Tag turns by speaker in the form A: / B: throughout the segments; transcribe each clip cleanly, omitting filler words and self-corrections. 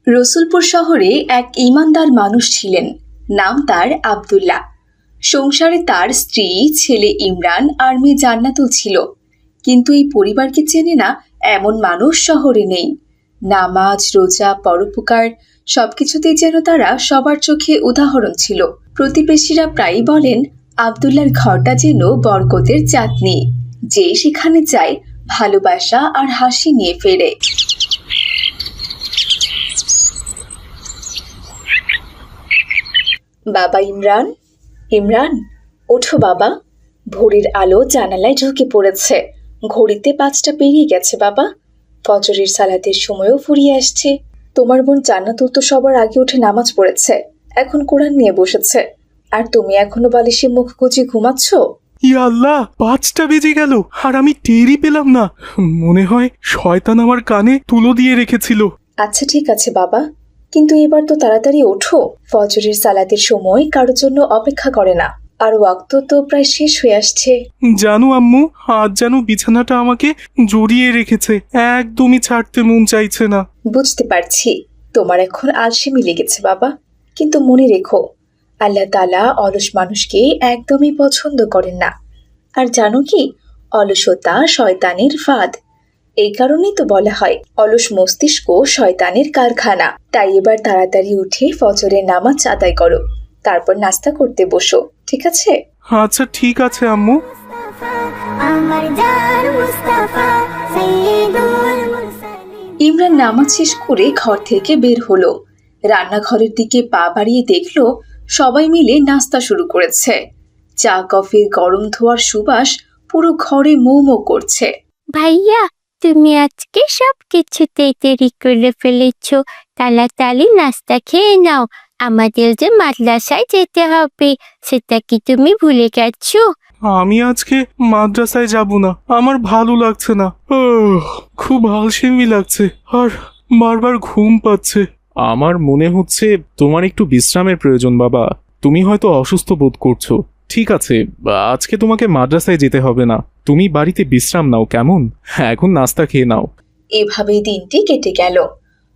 A: রসুলপুর শহরে এক ঈমানদার মানুষ ছিলেন। নাম তার আব্দুল্লাহ। সংসারে তার স্ত্রী, ছেলে ইমরান আর মেয়ে জান্নাতুল ছিল। কিন্তু এই পরিবারকে চেনে না এমন মানুষ শহরে নেই। নামাজ, রোজা, পরোপকার সবকিছুতেই যেন তারা সবার চোখে উদাহরণ ছিল। প্রতিবেশীরা প্রায়ই বলেন, আব্দুল্লাহর ঘরটা যেন বরকতের চাঁদনি, যে সেখানে যায় ভালোবাসা আর হাসি নিয়ে ফেরে। বাবা ইমরান, ইমরান, ওঠো বাবা। ভোরের আলো জানালায় ঢুকে পড়েছে। ঘড়িতে 5টা পেরিয়ে গেছে বাবা। ফজরের সালাতের সময়ও ফুরিয়ে আসছে। তোমার বোন জান্নাতুল তো সবার আগে উঠে নামাজ পড়েছে, এখন কোরআন নিয়ে বসেছে, আর তুমি এখনো বালিশে মুখ গুজে ঘুমাচ্ছ।
B: ইয়া আল্লাহ, 5টা বেজে গেল আর আমি টেরই পেলাম না। মনে হয় শয়তান আমার কানে তুলো দিয়ে রেখেছিল।
A: আচ্ছা ঠিক আছে বাবা, কিন্তু এবার তো তাড়াতাড়ি ওঠো। ফজরের সালাতের সময় কারোর জন্য অপেক্ষা করে না, আর ওয়াক্ত তো প্রায় শেষ হয়ে আসছে।
B: জানো আম্মু, আজ যেন বিছানাটা আমাকে জড়িয়ে রেখেছে, একদমই ছাড়তে মন চাইছে না।
A: বুঝতে পারছি তোমার এখন আলসেমি লেগেছে বাবা, কিন্তু মনে রেখো, আল্লাহ তাআলা অলস মানুষকে একদমই পছন্দ করেন না। আর জানো কি, অলসতা শয়তানের ফাঁদ। এই কারণেই তো বলা হয় অলস মস্তিষ্ক শয়তানের কারখানা। তাই এবার তাড়াতাড়ি উঠে ফজরের নামাজ আদায় করো, তারপর নাস্তা করতে বসো, ঠিক আছে?
B: আচ্ছা ঠিক আছে আম্মু।
A: ইমরান নামাজ শেষ করে ঘর থেকে বের হলো। রান্নাঘরের দিকে পা বাড়িয়ে দেখলো সবাই মিলে নাস্তা শুরু করেছে। চা কফির গরম ধোয়ার সুবাস পুরো ঘরে মৌ মৌ করছে।
C: ভাইয়া, তুমি আজকে সব কিছুতেই দেরি করে ফেলেছো। তাড়াতাড়ি নাস্তা খেয়ে নাও, আমাদের যে মাদ্রাসায় যেতে হবে, সেটা কি তুমি ভুলে গেছো?
B: আমি আজকে মাদ্রাসায় যাব না, আমার ভালো লাগছে না। খুব আলসেমি লাগছে আর বারবার ঘুম পাচ্ছে। আমার মনে হচ্ছে তোমার একটু বিশ্রামের প্রয়োজন বাবা। তুমি হয়তো অসুস্থ বোধ করছো। ঠিক আছে, আজকে তোমাকে মাদ্রাসায় যেতে হবে না, তুমি বাড়িতে বিশ্রাম নাও, কেমন? এখন নাস্তা খেয়ে নাও।
A: এভাবেই দিনটি কেটে গেল।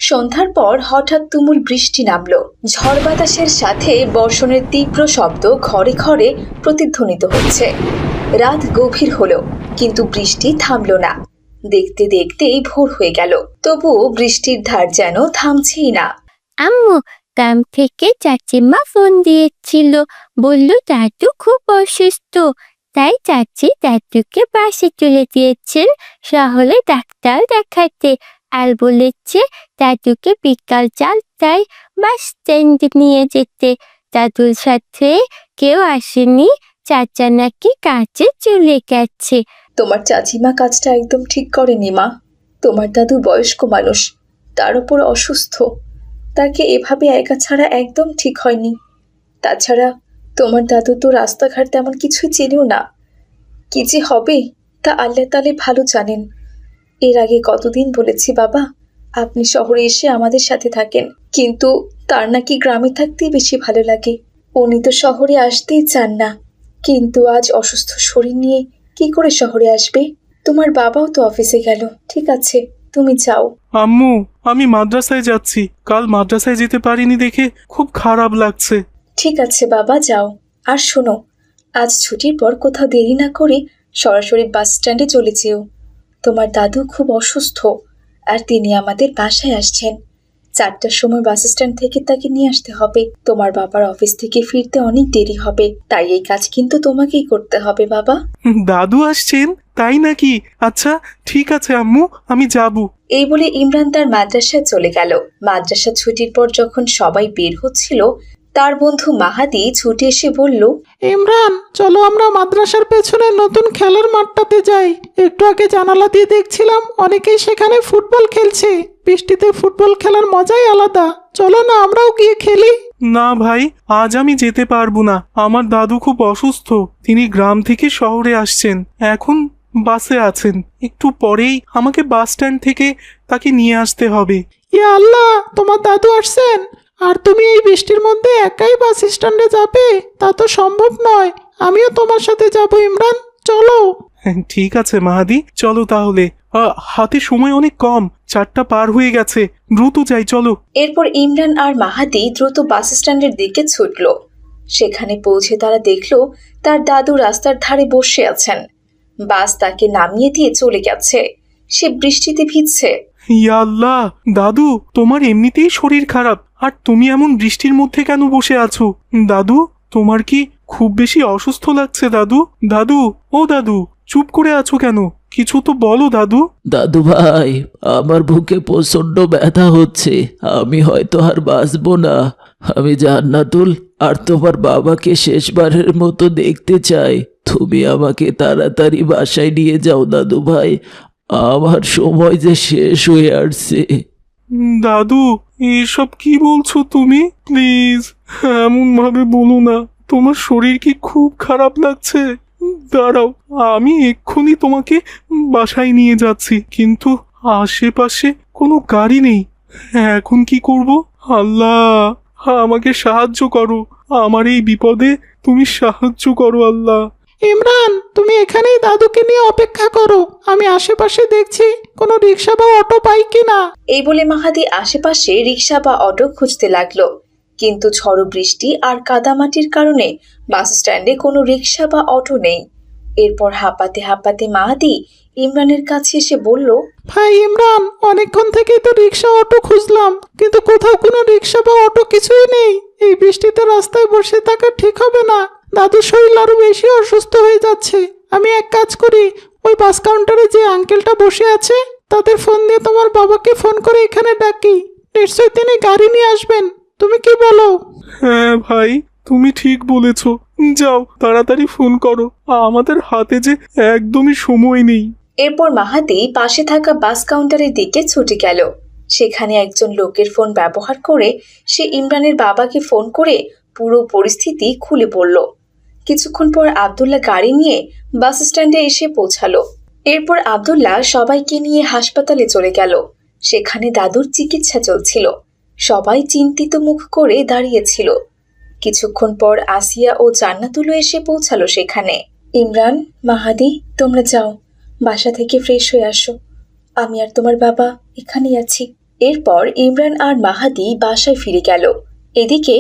A: সন্ধ্যার পর হঠাৎ তুমুল বৃষ্টি নামলো। ঝড় বাতাসের সাথে বর্ষণের তীব্র শব্দ ঘরে ঘরে প্রতিধ্বনিত হচ্ছে। রাত গভীর হলো, কিন্তু বৃষ্টি থামলো না। দেখতে দেখতেই ভোর হয়ে গেল, তবুও বৃষ্টির ধার যেন থামছেই না।
C: আম্মু, গ্রাম থেকে চাচিমা ফোন দিয়েছিল, বলল দাদু খুব অসুস্থ। তাই চাচি দাদুকে বাসে তুলে দিয়েছেন শহরে ডাক্তার দেখাতে, আর বলেছে দাদুকে বিকাল 4টায় বাস স্ট্যান্ড নিয়ে যেতে। দাদুর সাথে কেউ আসেনি, চাচা নাকি কাজে চলে গেছে।
A: তোমার চাচিমা কাজটা একদম ঠিক করেনি মা। তোমার দাদু বয়স্ক মানুষ, তার উপর অসুস্থ, তাকে এভাবে একা ছাড়া একদম ঠিক হয়নি। তাছাড়া তোমার দাদু তো রাস্তাঘাট তেমন কিছুই চেনেও না। কি যে হবে তা আল্লাহ তাআলা ভালো জানেন। এর আগে কতদিন বলেছি বাবা, আপনি শহরে এসে আমাদের সাথে থাকেন, কিন্তু তার নাকি গ্রামে থাকতেই বেশি ভালো লাগে। উনি তো শহরে আসতেই চান না, কিন্তু আজ অসুস্থ শরীর নিয়ে কি করে শহরে আসবে? তোমার বাবাও তো অফিসে গেল। ঠিক আছে, তুমি যাও।
B: আম্মু, আমি মাদ্রাসায় যাচ্ছি, কাল মাদ্রাসায় যেতে পারিনি দেখে খুব খারাপ লাগছে।
A: ঠিক আছে বাবা, যাও। আর শোনো, আজ ছুটির পর কোথাও দেরি না করে সরাসরি বাস স্ট্যান্ডে চলে যেও। তোমার দাদু খুব অসুস্থ, আর তিনি আমাদের বাসায় আসছেন। 4টার সময় বাস স্ট্যান্ড থেকে তাকে নিয়ে আসতে হবে। তোমার বাবার অফিস থেকে ফিরতে অনেক দেরি হবে, তাই এই কাজ কিন্তু তোমাকেই করতে হবে বাবা।
B: দাদু আসছেন তাই নাকি? আচ্ছা ঠিক আছে আম্মু, আমি যাব।
A: এই বলে ইমরান তার মাদ্রাসায় চলে গেল। মাদ্রাসা ছুটির পর যখন সবাই বের হচ্ছিল, তার বন্ধু মাহাদি ছুটে এসে বলল,
D: ইমরান, চলো আমরা মাদ্রাসার পেছনে নতুন খেলার মাঠটাতে যাই। একটু আগে জানালা দিয়ে দেখছিলাম অনেকেই সেখানে ফুটবল খেলছে। বৃষ্টিতে ফুটবল খেলার মজাই আলাদা। চলো না, আমরাও গিয়ে খেলি।
B: না ভাই, আজ আমি যেতে পারবো না, আমার দাদু খুব অসুস্থ, তিনি গ্রাম থেকে শহরে আসছেন, এখন বাসে আছেন, একটু পরেই আমাকে বাস স্ট্যান্ড থেকে তাকে নিয়ে আসতে হবে।
D: ইয়া আল্লাহ, তোমার দাদু আসছেন আর তুমি এই বৃষ্টির মধ্যে একাই বাস স্ট্যান্ডে যাবে? তা তো সম্ভব নয়, আমিও তোমার সাথে যাব। ইমরান, চলো।
B: ঠিক আছে মাহাদি, চলো তাহলে। হাতে সময় অনেক কম, 4টা পার হয়ে গেছে, দ্রুত যাই চলো।
A: এরপর ইমরান আর মাহাদি দ্রুত বাস স্ট্যান্ডের দিকে ছুটল। সেখানে পৌঁছে তারা দেখল তার দাদু রাস্তার ধারে বসে আছেন। বাস তাকে নামিয়ে দিয়ে চলে গেছে। সে বৃষ্টিতে ভিজছে।
B: ইয়া আল্লাহ, দাদু তোমার এমনিতেই শরীর খারাপ, আর তুমি এমন বৃষ্টির মধ্যে কেন বসে আছো? দাদু তোমার কি খুব বেশি অসুস্থ লাগছে? দাদু, দাদু, ও দাদু, চুপ করে আছো কেন? কিছু তো বলো দাদু।
E: দাদু ভাই, আমার বুকে প্রচন্ড ব্যথা হচ্ছে, আমি হয়তো আর বাঁচবো না। আমি জান্নাতুল আর তোমার বাবাকে শেষবারের মতো দেখতে চাই। তুমি আমাকে তাড়াতাড়ি বাসায় নিয়ে যাও দাদু ভাই, আমার সময় যে শেষ হয়ে আসছে।
B: দাদু, এসব কি বলছো তুমি? প্লিজ এমন ভাবে বলো না। তোমার শরীর কি খুব খারাপ লাগছে? দাঁড়াও, আমি এক্ষুনি তোমাকে বাসায় নিয়ে যাচ্ছি, কিন্তু আশেপাশে কোনো গাড়ি নেই। এখন কি করব? আল্লাহ, আমাকে সাহায্য করো, আমার এই বিপদে তুমি সাহায্য করো আল্লাহ।
D: ইমরান, তুমি এখানেই দাদুকে নিয়ে অপেক্ষা করো, আমি আশেপাশে দেখছি কোনো রিক্সা বা অটো পাই কিনা।
A: এই বলে মাহাদি আশেপাশে রিক্সা বা অটো খুঁজতে লাগলো, কিন্তু ঝড়ো বৃষ্টি আর কাদামাটির কারণে বাস স্ট্যান্ডে কোনো রিক্সা বা অটো নেই। এরপর হাঁপাতে হাঁপাতে মাহাদি ইমরানের কাছে এসে বলল,
D: ভাই ইমরান, অনেকক্ষণ থেকেই তো রিক্সা অটো খুঁজলাম, কিন্তু কোথাও কোনো রিক্সা বা অটো কিছুই নেই। এই বৃষ্টিতে রাস্তায় বসে থাকা ঠিক হবে না, দাদুর শরীর আরো বেশি অসুস্থ হয়ে যাচ্ছে। আমি এক কাজ করি, ওই বাস কাউন্টারে যে আঙ্কেলটা বসে আছে তাদের ফোন দিয়ে তোমার বাবাকে ফোন করে এখানে ডাকি, নিশ্চয়ই তিনি গাড়ি নিয়ে আসবেন। তুমি কি বলো?
B: হ্যাঁ ভাই, তুমি ঠিক বলেছ। যাও তাড়াতাড়ি ফোন করো, আমাদের হাতে যে একদমই সময় নেই।
A: এরপর মাহাদি পাশে থাকা বাস কাউন্টারের দিকে ছুটে গেল। সেখানে একজন লোকের ফোন ব্যবহার করে সে ইমরানের বাবাকে ফোন করে পুরো পরিস্থিতি খুলে বলল। কিছুক্ষণ পর আব্দুল্লাহ গাড়ি নিয়ে বাস স্ট্যান্ডে এসে পৌঁছালো। এরপর আব্দুল্লাহ সবাইকে নিয়ে হাসপাতালে চলে গেল। সেখানে দাদুর চিকিৎসা চলছিল। সবাই চিন্তিত মুখ করে দাঁড়িয়েছিল। কিছুক্ষণ পর আসিয়া ও জান্নাতুলও এসে পৌঁছালো সেখানে। ইমরান, মাহাদি, তোমরা যাও, বাসা থেকে ফ্রেশ হয়ে আসো, আমি আর তোমার বাবা এখানেই আছি। এরপর ইমরান আর মাহাদি বাসায় ফিরে গেল। এদিকে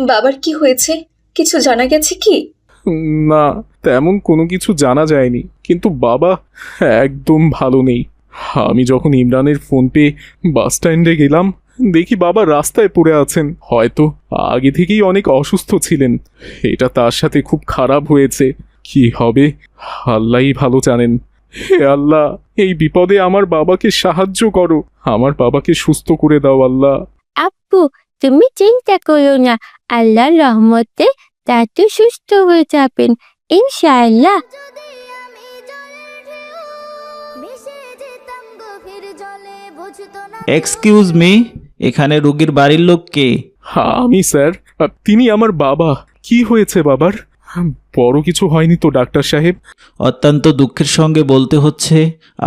A: বাবার কি হয়েছে, কিছু জানা গেছে কি?
B: না, তেমন কোনো কিছু জানা যায়নি, কিন্তু বাবা একদম ভালো নেই। আমি যখন ইমরানের ফোন পেয়ে বাস স্ট্যান্ডে গেলাম, দেখি বাবা রাস্তায় পড়ে আছেন। হয়তো আগে থেকেই অনেক অসুস্থ ছিলেন, এটা তার সাথে খুব খারাপ হয়েছে। কি হবে আল্লাহই ভালো জানেন। হে আল্লাহ, এই বিপদে আমার বাবাকে সাহায্য করো, আমার বাবাকে সুস্থ করে দাও আল্লাহ।
C: আপু, তুমি চিন্তা করো না, আল্লাহর রহমতে দাদু সুস্থ হয়ে যাবেন ইনশাআল্লাহ।
F: এক্সকিউজ মি, এখানে রোগীর বাড়ির লোক কে?
B: আমি স্যার, তিনি আমার বাবা। কি হয়েছে বাবার? বড় কিছু হয়নি তো ডাক্তার সাহেব।
F: অত্যন্ত দুঃখের সঙ্গে বলতে হচ্ছে,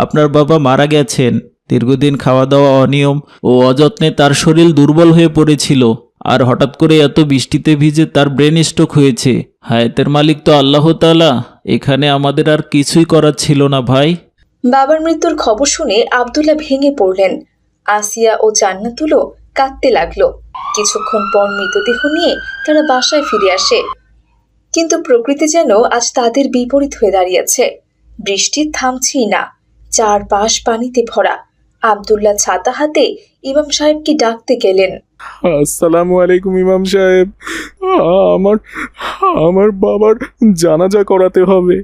F: আপনার বাবা মারা গেছেন। দীর্ঘদিন খাওয়া দাওয়া অনিয়ম ও অযত্নে তার শরীর দুর্বল হয়ে পড়েছিল, আর হঠাৎ করে এত বৃষ্টিতে ভিজে তার ব্রেন স্ট্রোক হয়েছে। হায়াতের মালিক তো আল্লাহ তাআলা, এখানে আমাদের আর কিছুই করার ছিল না ভাই।
A: বাবার মৃত্যুর খবর শুনে আব্দুল্লাহ ভেঙে পড়লেন। আসিয়া ও জান্নাতুলও কাঁদতে লাগলো। কিছুক্ষণ পর মৃতদেহ নিয়ে তারা বাসায় ফিরে আসে। কিন্তু প্রকৃতি যেন আজ তাদের বিপরীত হয়ে দাঁড়িয়েছে। বৃষ্টি থামছেই না, চারপাশ পানিতে ভরা। আব্দুল্লাহ ছাতা হাতে ইমাম সাহেবকে ডাকতে গেলেন।
B: আসসালামু আলাইকুম ইমাম সাহেব, আমার আমার বাবার জানাজা করাতে হবে,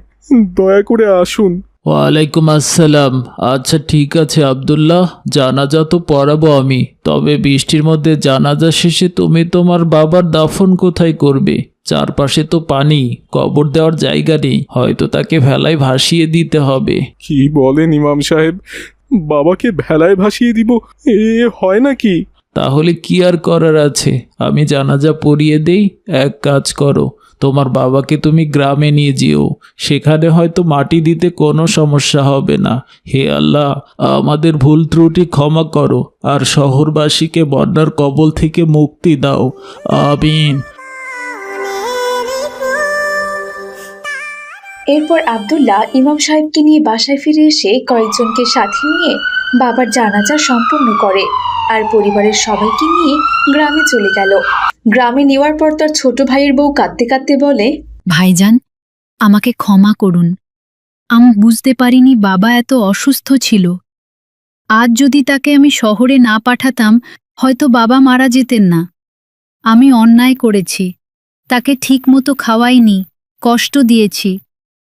B: দয়া করে আসুন।
E: ওয়ালাইকুম আসসালাম। আচ্ছা ঠিক আছে আব্দুল্লাহ, জানাজা তো পড়াবো আমি, তবে বৃষ্টির মধ্যে জানাজা শেষে তুমি তোমার বাবার দাফন কোথায় করবে? চারপাশে তো পানি, কবর দেওয়ার জায়গা নেই, হয়তো তাকে ভেলায় ভাসিয়ে দিতে হবে।
B: কি বলেন ইমাম সাহেব, বাবাকে ভেলায় ভাসিয়ে দিব? এ হয় নাকি?
E: তাহলে কি আর করার আছে, আমি জানাজা পড়িয়ে দেই। এক কাজ করো, তোমার বাবাকে তুমি গ্রামে নিয়ে যেও, সেখানে হয়তো মাটি দিতে কোনো সমস্যা হবে না। হে আল্লাহ, আমাদের ভুল ত্রুটি ক্ষমা করো, আর শহরবাসীকে বন্যার কবল থেকে মুক্তি দাও, আমিন।
A: এরপর আব্দুল্লাহ ইমাম সাহেবকে নিয়ে বাসায় ফিরে এসে কয়েকজনকে সাথে নিয়ে বাবার জানাজা সম্পন্ন করে আর পরিবারের সবাইকে নিয়ে গ্রামে চলে গেল। গ্রামে নেওয়ার পর তার ছোট ভাইয়ের বউ কাঁদতে কাঁদতে বলে,
G: ভাইজান, আমাকে ক্ষমা করুন। আমি বুঝতে পারিনি বাবা এত অসুস্থ ছিল। আজ যদি তাকে আমি শহরে না পাঠাতাম, হয়তো বাবা মারা যেতেন না। আমি অন্যায় করেছি, তাকে ঠিক মতো খাওয়াইনি, কষ্ট দিয়েছি।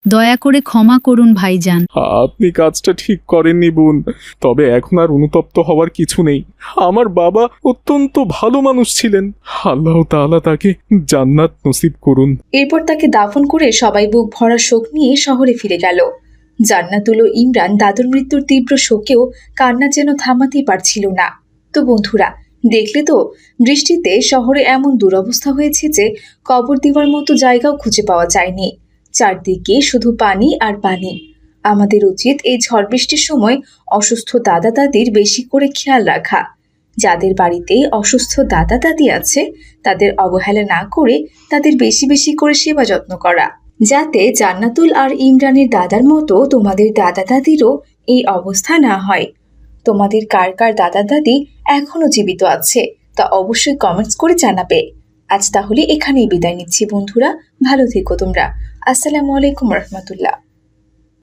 G: দয়া করে ক্ষমা করুন ভাইজান।
B: আপনি কাজটা ঠিক করেননি বোন, তবে এখন আর অনুতপ্ত হওয়ার কিছু নেই। আমার বাবা অত্যন্ত ভালো মানুষ ছিলেন। আল্লাহ তাআলা তাকে জান্নাত নসিব করুন।
A: এরপর তাকে দাফন করে সবাই বুক ভরা শোক নিয়ে শহরে ফিরে গেল। জান্নাতুল ও ইমরান দাদুর মৃত্যুর তীব্র শোকেও কান্না যেন থামাতেই পারছিল না। তো বন্ধুরা, দেখলে তো, বৃষ্টিতে শহরে এমন দুরবস্থা হয়েছে যে কবর দেওয়ার মতো জায়গাও খুঁজে পাওয়া যায়নি। চারদিকে শুধু পানি আর পানি। আমাদের উচিত এই ঝড় বৃষ্টির সময় অসুস্থ দাদা দাদির বেশি করে খেয়াল রাখা। যাদের বাড়িতে অসুস্থ দাদা দাদি আছে তাদের অবহেলা না করে তাদের বেশি বেশি করে সেবা যত্ন করা, যাতে জান্নাতুল আর ইমরানের দাদার মতো তোমাদের দাদা দাদিরও এই অবস্থা না হয়। তোমাদের কার কার দাদা দাদি এখনো জীবিত আছে তা অবশ্যই কমেন্টস করে জানাবে। আজ তাহলে এখানেই বিদায় নিচ্ছি বন্ধুরা, ভালো থেকো তোমরা। আসসালামু আলাইকুম রহমতুল্লাহ।